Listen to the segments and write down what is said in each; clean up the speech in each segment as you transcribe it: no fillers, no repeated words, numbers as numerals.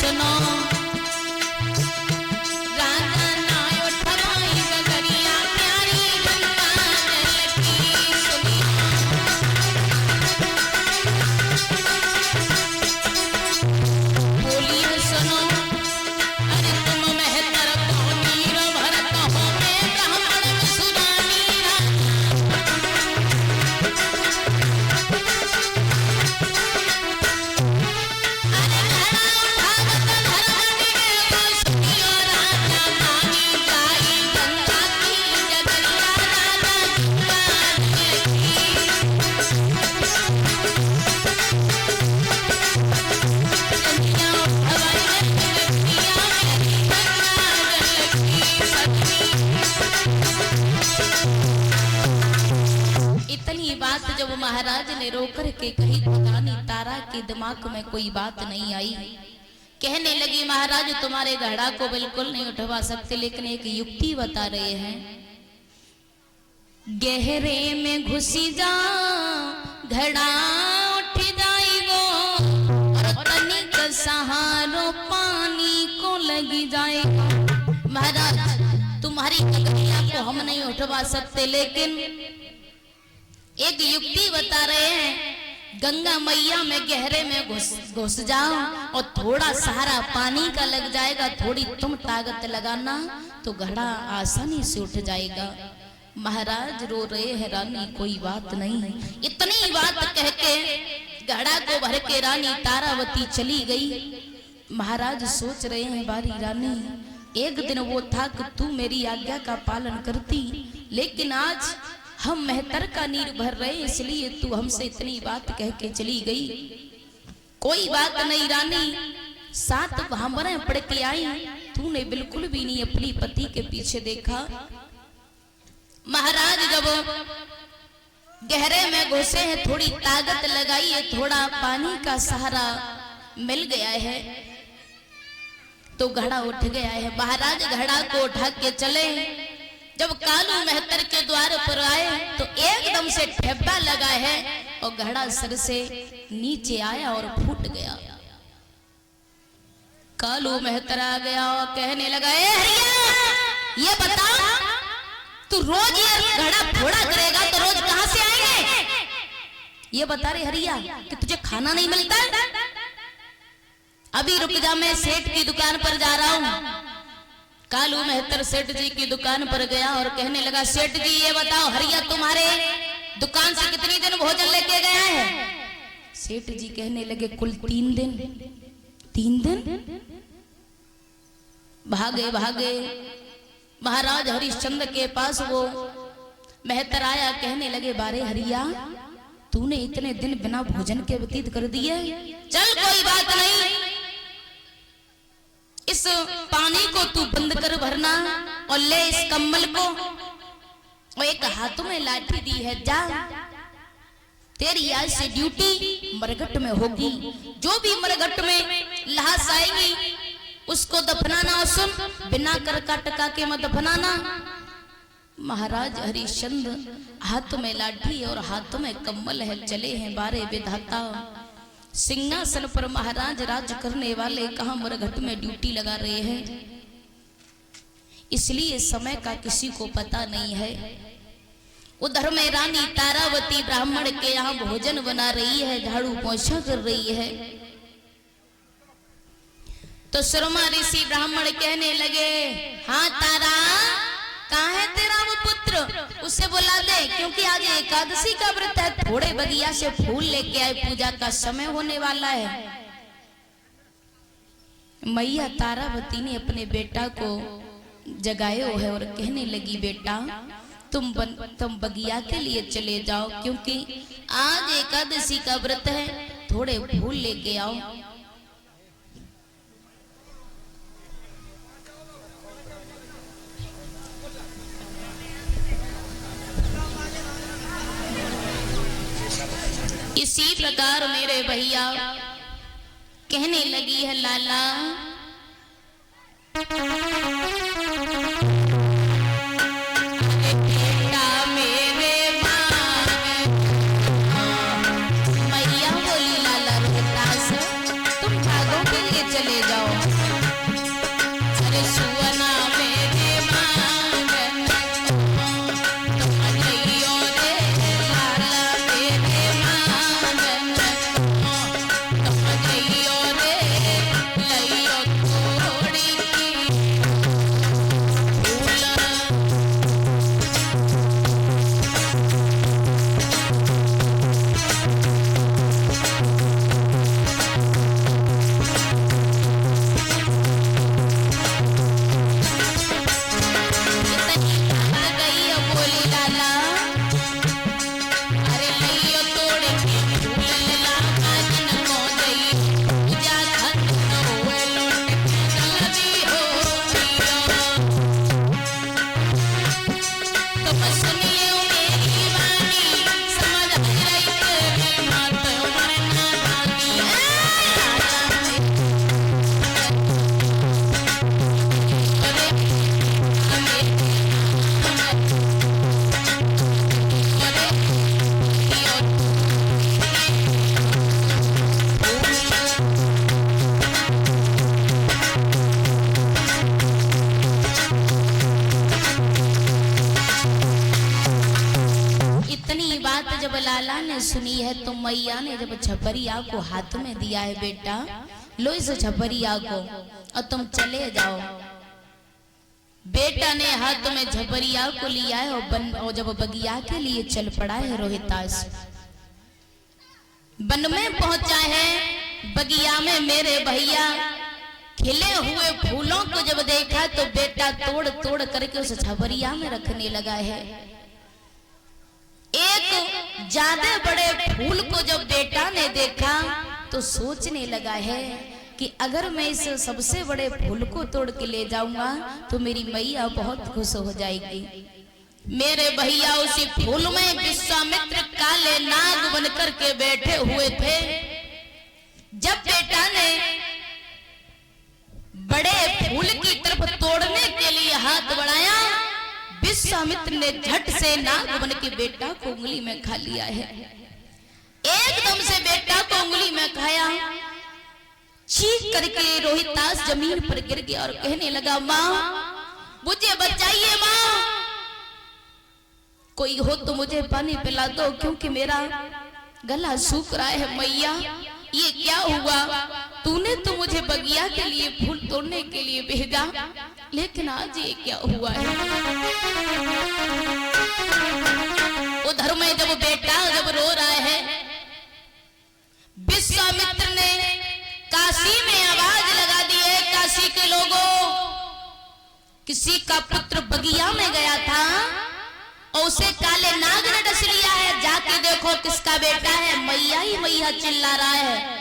सुनो जब महाराज ने रोकर के कही तो रानी तारा के दिमाग में कोई बात नहीं आई। कहने लगी महाराज तुम्हारे घड़ा को बिल्कुल नहीं उठवा सकते, लेकिन एक युक्ति बता रहे हैं। गहरे में घुसी जा घड़ा उठ जाएगो और तनिक सहारो पानी को लगी जाएगा। महाराज तुम्हारी गगरिया को हम नहीं उठवा सकते, लेकिन एक युक्ति बता रहे हैं। गंगा मैया में गहरे में घुस जाओ और थोड़ा सहारा पानी का लग जाएगा, थोड़ी तुम ताकत लगाना तो घड़ा आसानी से उठ जाएगा। महाराज रो रहे हैं रानी कोई बात नहीं। इतनी बात कह के घड़ा को भर के रानी तारावती चली गई। महाराज सोच रहे हैं बारी रानी एक दिन वो था कि तू मेरी आज्ञा का पालन करती, लेकिन आज हम मेहतर का नीर भर रहे इसलिए तू हमसे इतनी बात कह के चली गई। कोई बात नहीं रानी, 7 भांवरें पड़ के आई, तूने बिल्कुल भी नहीं अपनी पति के पीछे देखा। महाराज जब गहरे में घुसे हैं, थोड़ी ताकत लगाई है, थोड़ा पानी का सहारा मिल गया है तो घड़ा उठ गया है। महाराज घड़ा को उठा के चले। जब कालू मेहतर के द्वार पर आए तो एकदम से ठेबा लगा है और घड़ा सर से नीचे आया और फूट गया। कालू मेहतर आ गया और कहने लगा ए हरिया ये बता तू रोज ये घड़ा फोड़ा करेगा तो रोज कहां से आएंगे? ये बता रे हरिया कि तुझे खाना नहीं मिलता? अभी रुक जा, मैं सेठ की दुकान पर जा रहा हूं। कालू मेहतर सेठ जी की दुकान पर गया और कहने लगा सेठ जी ये बताओ हरिया तुम्हारे दुकान से कितनी दिन भोजन लेके गया है? सेठ जी कहने लगे कुल 3 दिन। 3 दिन? भागे भागे महाराज हरिश्चंद्र के पास वो मेहतर आया। कहने लगे बारे हरिया तूने इतने दिन बिना भोजन के व्यतीत कर दिए। चल कोई बात नहीं, इस पानी को तू बंद कर भरना और ले इस कम्बल को और एक हाथों में लाठी दी है, जा तेरी आज से ड्यूटी मरघट में होगी। जो भी मरघट में लाश आएगी उसको दफनाना और सुन बिना कर का टका के मत दफनाना। महाराज हरिश्चंद्र हाथ में लाठी और हाथों में कम्बल है, चले हैं बारे विधाता। सिंहासन पर महाराज राज करने वाले कहां मरघट में ड्यूटी लगा रहे हैं, इसलिए समय का किसी को पता नहीं है। उधर में रानी तारावती ब्राह्मण के यहाँ भोजन बना रही है, झाड़ू पोछा कर रही है। तो शर्मा ऋषि ब्राह्मण कहने लगे हाँ तारा कहाँ है तेरा वो पुत्र, उससे बुला दे क्योंकि आज एकादशी का व्रत है। थोड़े बगिया से फूल लेके आए, पूजा का समय होने वाला है। मैया तारावती ने अपने बेटा को जगाए है और कहने लगी बेटा तुम बगिया के लिए चले जाओ क्योंकि आज एकादशी का व्रत है, थोड़े फूल लेके आओ। इसी प्रकार मेरे भैया कहने लगी है लाला बेटा मेरे मैया बोली लाला रोहतास तुम भागों के लिए चले जाओ। जब लाला ने सुनी है तो मैया ने जब झपरिया को हाथ में दिया है, बेटा लो इस झपरिया को और तुम चले जाओ। बेटा ने हाथ में झपरिया को लिया है और जब बगिया के लिए चल पड़ा है रोहितास। वन में पहुंचा है, बगिया में मेरे भैया खिले हुए फूलों को जब देखा तो बेटा तोड़ तोड़ करके उस झपरिया में रखने लगा है। एक ज्यादा बड़े फूल को जब बेटा ने देखा तो सोचने लगा है कि अगर मैं इस सबसे बड़े फूल को तोड़ के ले जाऊंगा तो मेरी मैया बहुत खुश हो जाएगी। मेरे भैया उसी फूल में विश्वामित्र काले नाग बनकर के बैठे हुए थे। जब बेटा ने बड़े फूल की तरफ तोड़ने के लिए हाथ बढ़ाया, विश्वामित्र ने झट से नाग बन के बेटा को उंगली में खा लिया है। एकदम से बेटा को उंगली में खाया, चीख करके रोहितास जमीन पर गिर गया और कहने लगा, माँ मुझे बचाइए, माँ कोई हो तो मुझे पानी पिला दो क्योंकि मेरा गला सूख रहा है। मैया ये क्या हुआ, तूने तो मुझे बगिया के लिए फूल तोड़ने के लिए भेजा, लेकिन आज ये क्या हुआ है। उधर में जब बेटा जब रो रहा है, विश्वामित्र ने काशी में आवाज लगा दी है, काशी के लोगों, किसी का पुत्र बगिया में गया था और उसे काले नाग ने डस लिया है, जाके देखो किसका बेटा है। मैया ही मैया चिल्ला रहा है।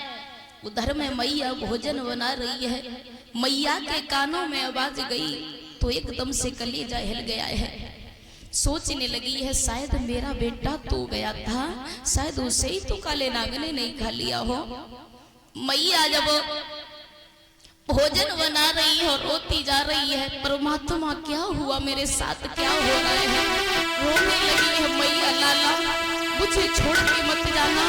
उधर में मैया भोजन बना रही है, मैया के कानों में आवाज गई तो एकदम से कलेजा हिल गया है। सोचने लगी है शायद मेरा बेटा तो गया था, शायद उसे ही तो काले नाग ने नहीं खा लिया हो। मैया जब भोजन बना रही है और रोती जा रही है, परमात्मा क्या हुआ मेरे साथ, क्या हो रहा है। रोने लगी है मैया, लाला मुझे छोड़ के मत जाना,